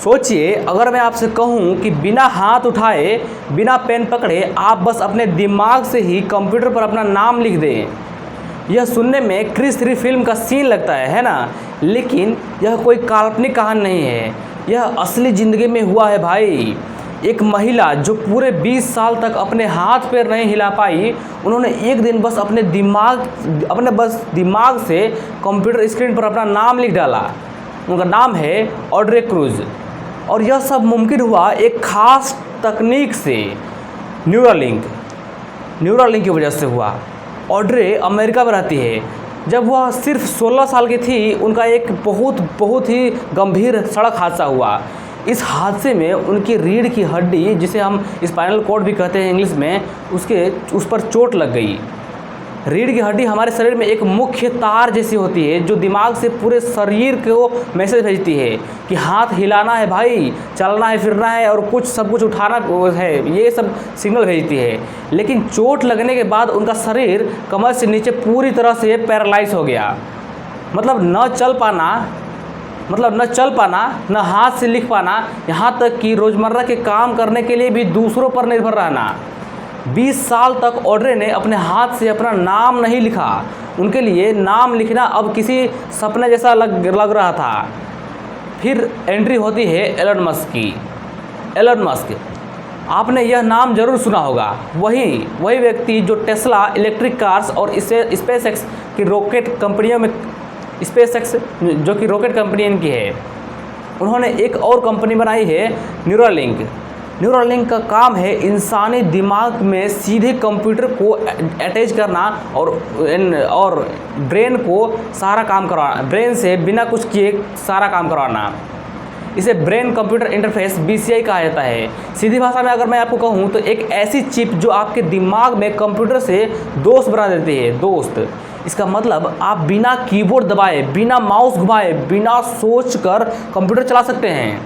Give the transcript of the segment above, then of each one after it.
सोचिए, अगर मैं आपसे कहूं कि बिना हाथ उठाए, बिना पेन पकड़े आप बस अपने दिमाग से ही कंप्यूटर पर अपना नाम लिख दें। यह सुनने में क्रिस 3 फिल्म का सीन लगता है ना? लेकिन यह कोई काल्पनिक कहानी नहीं है, यह असली ज़िंदगी में हुआ है भाई। एक महिला जो पूरे 20 साल तक अपने हाथ पैर नहीं हिला पाई, उन्होंने एक दिन बस अपने दिमाग से कंप्यूटर स्क्रीन पर अपना नाम लिख डाला। उनका नाम है ऑड्रे क्रूज। और यह सब मुमकिन हुआ एक खास तकनीक से, न्यूरालिंक की वजह से हुआ। ऑड्रे अमेरिका में रहती है। जब वह सिर्फ 16 साल की थी, उनका एक बहुत ही गंभीर सड़क हादसा हुआ। इस हादसे में उनकी रीढ़ की हड्डी, जिसे हम स्पाइनल कॉर्ड भी कहते हैं इंग्लिश में, उस पर चोट लग गई। रीढ़ की हड्डी हमारे शरीर में एक मुख्य तार जैसी होती है, जो दिमाग से पूरे शरीर को मैसेज भेजती है कि हाथ हिलाना है भाई, चलना है, फिरना है और सब कुछ उठाना है, ये सब सिग्नल भेजती है। लेकिन चोट लगने के बाद उनका शरीर कमर से नीचे पूरी तरह से पैरालाइज हो गया। मतलब न चल पाना, न हाथ से लिख पाना, यहाँ तक कि रोज़मर्रा के काम करने के लिए भी दूसरों पर निर्भर रहना। 20 साल तक ऑड्रे ने अपने हाथ से अपना नाम नहीं लिखा। उनके लिए नाम लिखना अब किसी सपने जैसा लग रहा था। फिर एंट्री होती है एलन मस्क की। एलन मस्क, आपने यह नाम जरूर सुना होगा। वही व्यक्ति जो टेस्ला इलेक्ट्रिक कार्स और स्पेसएक्स की रॉकेट कंपनियों में, स्पेसएक्स जो कि रॉकेट कंपनी इनकी है, उन्होंने एक और कंपनी बनाई है, न्यूरालिंक का काम है इंसानी दिमाग में सीधे कंप्यूटर को अटैच करना और ब्रेन को सारा काम करवाना, ब्रेन से बिना कुछ किए सारा काम करवाना। इसे ब्रेन कंप्यूटर इंटरफेस BCI कहा जाता है। सीधी भाषा में अगर मैं आपको कहूँ तो एक ऐसी चिप जो आपके दिमाग में कंप्यूटर से दोस्त बना देती है, दोस्त। इसका मतलब आप बिना कीबोर्ड दबाए, बिना माउस घुमाए, बिना सोच कर कंप्यूटर चला सकते हैं।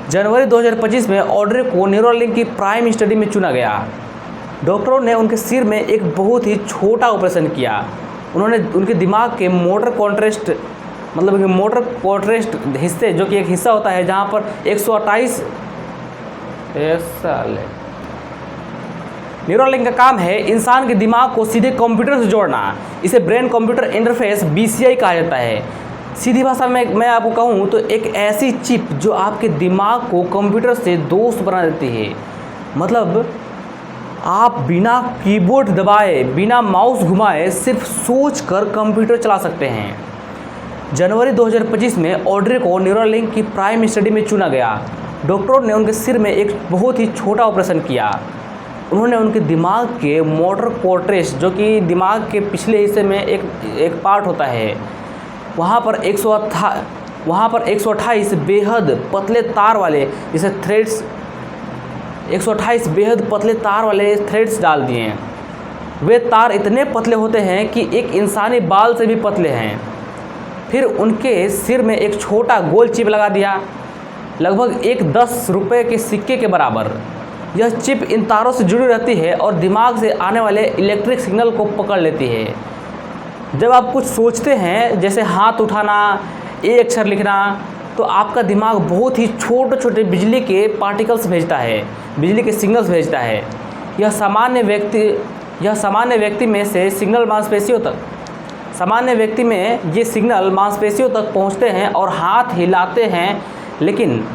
जनवरी 2025 में ऑड्रे को न्यूरालिंक की प्राइम स्टडी में चुना गया। डॉक्टरों ने उनके सिर में एक बहुत ही छोटा ऑपरेशन किया। उन्होंने उनके दिमाग के मोटर कॉन्ट्रेस्ट हिस्से, जो कि एक हिस्सा होता है जहां पर 128 न्यूरालिंक का काम है इंसान के दिमाग को सीधे कंप्यूटर से जोड़ना। इसे ब्रेन कंप्यूटर इंटरफेस BCI कहा जाता है। सीधी भाषा में मैं आपको कहूँ तो एक ऐसी चिप जो आपके दिमाग को कंप्यूटर से दोस्त बना देती है। मतलब आप बिना कीबोर्ड दबाए, बिना माउस घुमाए, सिर्फ सोच कर कंप्यूटर चला सकते हैं। जनवरी 2025 में ऑड्रे को न्यूरालिंक की प्राइम स्टडी में चुना गया। डॉक्टरों ने उनके सिर में एक बहुत ही छोटा ऑपरेशन किया। उन्होंने उनके दिमाग के मोटर कॉर्टेक्स, जो कि दिमाग के पिछले हिस्से में एक पार्ट होता है, वहाँ पर 128 बेहद पतले तार वाले, जैसे थ्रेड्स, 128 बेहद पतले तार वाले थ्रेड्स डाल दिए हैं। वे तार इतने पतले होते हैं कि एक इंसानी बाल से भी पतले हैं। फिर उनके सिर में एक छोटा गोल चिप लगा दिया, लगभग एक 10 रुपये के सिक्के के बराबर। यह चिप इन तारों से जुड़ी रहती है और दिमाग से आने वाले इलेक्ट्रिक सिग्नल को पकड़ लेती है। जब आप कुछ सोचते हैं, जैसे हाथ उठाना, A अक्षर लिखना, तो आपका दिमाग बहुत ही छोटे बिजली के पार्टिकल्स भेजता है, बिजली के सिग्नल्स भेजता है। यह सामान्य व्यक्ति में से सिग्नल सामान्य व्यक्ति में ये सिग्नल मांसपेशियों तक पहुंचते हैं और हाथ हिलाते हैं। लेकिन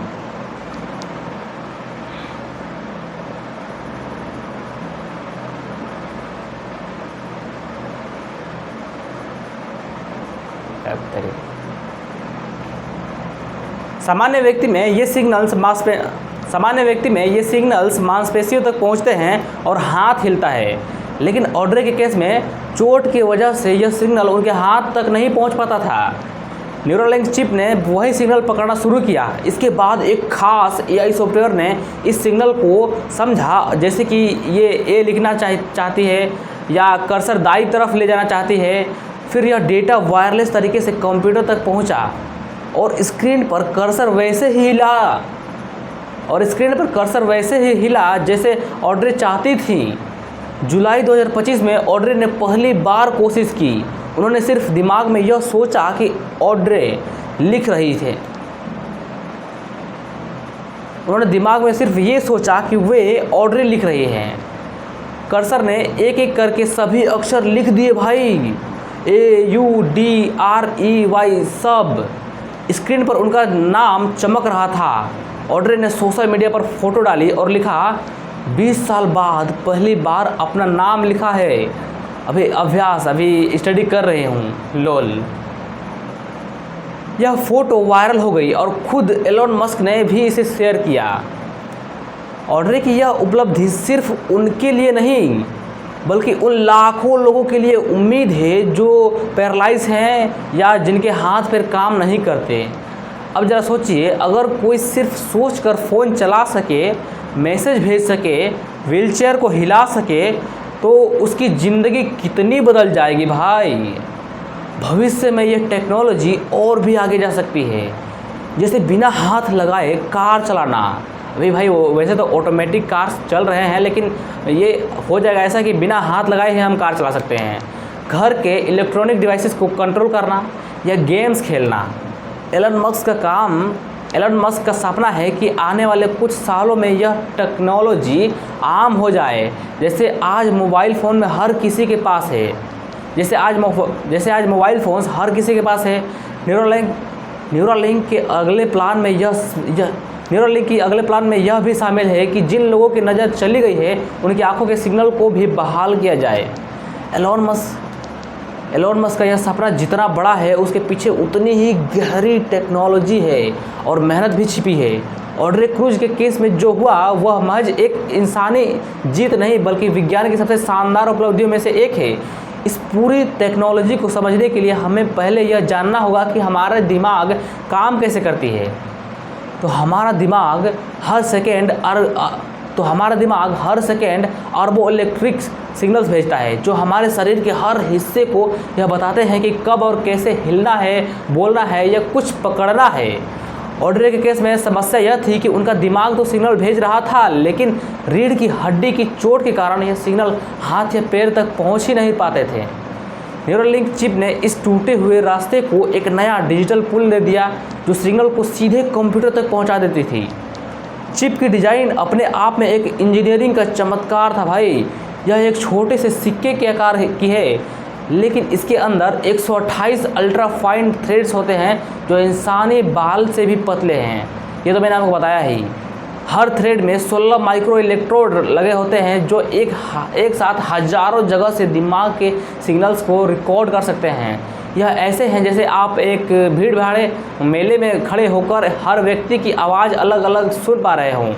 सामान्य व्यक्ति में ये सिग्नल्स मांसपेशियों तक पहुंचते हैं और हाथ हिलता है। लेकिन ऑड्रे के केस में चोट की वजह से यह सिग्नल उनके हाथ तक नहीं पहुंच पाता था। न्यूरालिंक चिप ने वही सिग्नल पकड़ना शुरू किया। इसके बाद एक खास AI सॉफ्टवेयर ने इस सिग्नल को समझा, जैसे कि ये A लिखना चाहती है या कर्सर दाईं तरफ ले जाना चाहती है। फिर यह डेटा वायरलेस तरीके से कंप्यूटर तक पहुंचा और स्क्रीन पर कर्सर वैसे ही हिला जैसे ऑड्रे चाहती थी। जुलाई 2025 में ऑड्रे ने पहली बार कोशिश की। उन्होंने सिर्फ दिमाग में यह सोचा कि ऑड्रे लिख रही थे। उन्होंने दिमाग में सिर्फ ये सोचा कि वे ऑड्रे लिख रहे हैं। कर्सर ने एक एक करके सभी अक्षर लिख दिए भाई, AUDREY सब। स्क्रीन पर उनका नाम चमक रहा था। ऑड्रे ने सोशल मीडिया पर फोटो डाली और लिखा, 20 साल बाद पहली बार अपना नाम लिखा है, अभी स्टडी कर रहे हूँ, लोल। यह फोटो वायरल हो गई और खुद एलोन मस्क ने भी इसे शेयर किया। ऑड्रे की यह उपलब्धि सिर्फ उनके लिए नहीं बल्कि उन लाखों लोगों के लिए उम्मीद है जो पैरालाइज हैं या जिनके हाथ पैर काम नहीं करते। अब ज़रा सोचिए, अगर कोई सिर्फ सोचकर फ़ोन चला सके, मैसेज भेज सके, व्हीलचेयर को हिला सके, तो उसकी ज़िंदगी कितनी बदल जाएगी भाई। भविष्य में ये टेक्नोलॉजी और भी आगे जा सकती है, जैसे बिना हाथ लगाए कार चलाना। अभी भाई वैसे तो ऑटोमेटिक कार्स चल रहे हैं, लेकिन ये हो जाएगा ऐसा कि बिना हाथ लगाए ही हम कार चला सकते हैं। घर के इलेक्ट्रॉनिक डिवाइसेस को कंट्रोल करना या गेम्स खेलना। एलन मस्क का सपना है कि आने वाले कुछ सालों में यह टेक्नोलॉजी आम हो जाए, जैसे आज मोबाइल फ़ोन में हर किसी के पास है। जैसे आज मोबाइल फ़ोन्स हर किसी के पास है। न्यूरालिंक के अगले प्लान में यह भी शामिल है कि जिन लोगों की नज़र चली गई है उनकी आंखों के सिग्नल को भी बहाल किया जाए। एलोन मस्क का यह सपना जितना बड़ा है, उसके पीछे उतनी ही गहरी टेक्नोलॉजी है और मेहनत भी छिपी है। ऑड्रे क्रूज के केस में जो हुआ वह महज एक इंसानी जीत नहीं बल्कि विज्ञान की सबसे शानदार उपलब्धियों में से एक है। इस पूरी टेक्नोलॉजी को समझने के लिए हमें पहले यह जानना होगा कि हमारा दिमाग काम कैसे करती है। तो हमारा दिमाग हर सेकेंड अरबों इलेक्ट्रिक सिग्नल्स भेजता है, जो हमारे शरीर के हर हिस्से को यह बताते हैं कि कब और कैसे हिलना है, बोलना है या कुछ पकड़ना है। ऑड्रे के केस में समस्या यह थी कि उनका दिमाग तो सिग्नल भेज रहा था, लेकिन रीढ़ की हड्डी की चोट के कारण यह सिग्नल हाथ या पैर तक पहुंच ही नहीं पाते थे। न्यूरालिंक चिप ने इस टूटे हुए रास्ते को एक नया डिजिटल पुल दे दिया, जो सिग्नल को सीधे कंप्यूटर तक पहुंचा देती थी। चिप की डिज़ाइन अपने आप में एक इंजीनियरिंग का चमत्कार था भाई। यह एक छोटे से सिक्के के आकार की है, लेकिन इसके अंदर 128 अल्ट्रा फाइन थ्रेड्स होते हैं जो इंसानी बाल से भी पतले हैं। ये तो मैंने आपको बताया ही। हर थ्रेड में 16 माइक्रो इलेक्ट्रोड लगे होते हैं जो एक साथ हजारों जगह से दिमाग के सिग्नल्स को रिकॉर्ड कर सकते हैं। यह ऐसे हैं जैसे आप एक भीड़ भाड़े मेले में खड़े होकर हर व्यक्ति की आवाज़ अलग अलग सुन पा रहे हों।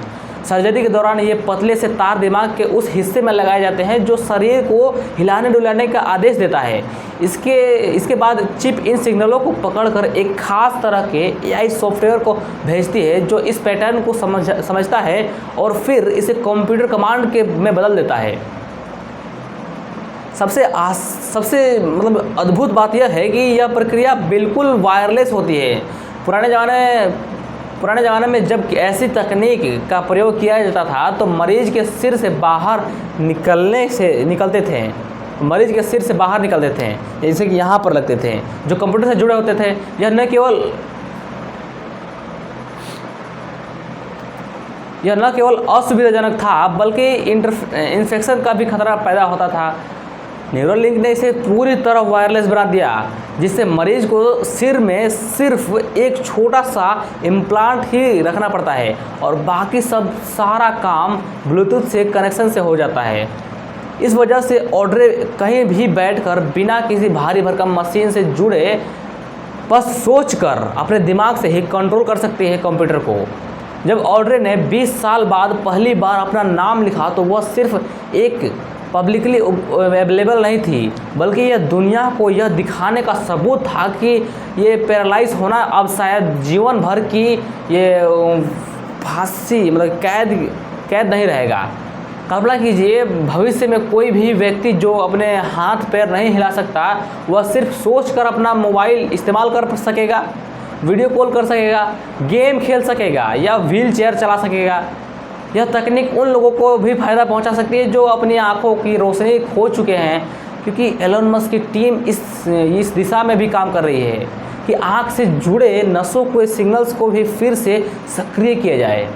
सर्जरी के दौरान ये पतले से तार दिमाग के उस हिस्से में लगाए जाते हैं जो शरीर को हिलाने डुलाने का आदेश देता है। इसके बाद चिप इन सिग्नलों को पकड़कर एक खास तरह के AI सॉफ्टवेयर को भेजती है, जो इस पैटर्न को समझता है और फिर इसे कंप्यूटर कमांड में बदल देता है। सबसे अद्भुत बात यह है कि यह प्रक्रिया बिल्कुल वायरलेस होती है। पुराने ज़माने में जब ऐसी तकनीक का प्रयोग किया जाता था तो मरीज के सिर से बाहर निकलते थे। जैसे कि यहाँ पर लगते थे, जो कंप्यूटर से जुड़े होते थे। यह न केवल असुविधाजनक था बल्कि इन्फेक्शन का भी खतरा पैदा होता था। न्यूरालिंक ने इसे पूरी तरह वायरलेस बना दिया, जिससे मरीज को सिर में सिर्फ एक छोटा सा इम्प्लांट ही रखना पड़ता है और बाकी सारा काम ब्लूटूथ से कनेक्शन से हो जाता है। इस वजह से ऑड्रे कहीं भी बैठकर बिना किसी भारी भरकम मशीन से जुड़े बस सोचकर अपने दिमाग से ही कंट्रोल कर सकते हैं कंप्यूटर को। जब ऑड्रे ने 20 साल बाद पहली बार अपना नाम लिखा तो वह सिर्फ एक पब्लिकली अवेलेबल नहीं थी, बल्कि यह दुनिया को यह दिखाने का सबूत था कि ये पैरालाइज होना अब शायद जीवन भर की ये फांसी कैद नहीं रहेगा। कल्पना कीजिए, भविष्य में कोई भी व्यक्ति जो अपने हाथ पैर नहीं हिला सकता, वह सिर्फ सोचकर अपना मोबाइल इस्तेमाल कर सकेगा, वीडियो कॉल कर सकेगा, गेम खेल सकेगा या व्हील चेयर चला सकेगा। यह तकनीक उन लोगों को भी फ़ायदा पहुंचा सकती है जो अपनी आंखों की रोशनी खो चुके हैं, क्योंकि एलोन मस्क की टीम इस दिशा में भी काम कर रही है कि आंख से जुड़े नसों के सिग्नल्स को भी फिर से सक्रिय किया जाए।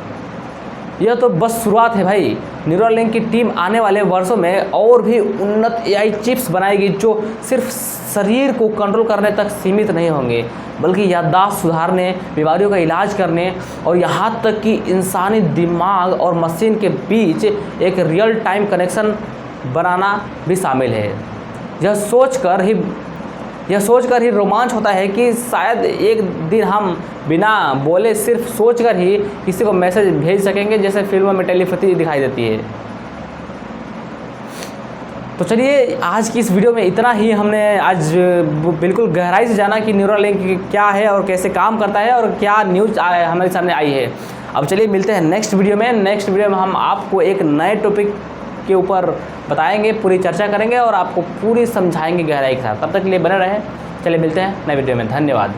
यह तो बस शुरुआत है भाई। न्यूरालिंक की टीम आने वाले वर्षों में और भी उन्नत AI चिप्स बनाएगी जो सिर्फ शरीर को कंट्रोल करने तक सीमित नहीं होंगे, बल्कि याददाश्त सुधारने, बीमारियों का इलाज करने और यहाँ तक कि इंसानी दिमाग और मशीन के बीच एक रियल टाइम कनेक्शन बनाना भी शामिल है। यह सोचकर ही रोमांच होता है कि शायद एक दिन हम बिना बोले सिर्फ सोचकर ही किसी को मैसेज भेज सकेंगे, जैसे फिल्मों में टेलीपैथी दिखाई देती है। तो चलिए आज की इस वीडियो में इतना ही। हमने आज बिल्कुल गहराई से जाना कि न्यूरालिंक क्या है और कैसे काम करता है और क्या न्यूज़ हमारे सामने आई है। अब चलिए मिलते हैं नेक्स्ट वीडियो में। नेक्स्ट वीडियो में हम आपको एक नए टॉपिक के ऊपर बताएंगे, पूरी चर्चा करेंगे और आपको पूरी समझाएंगे गहराई के साथ। तब तक के लिए बने रहें। चलिए मिलते हैं नए वीडियो में। धन्यवाद।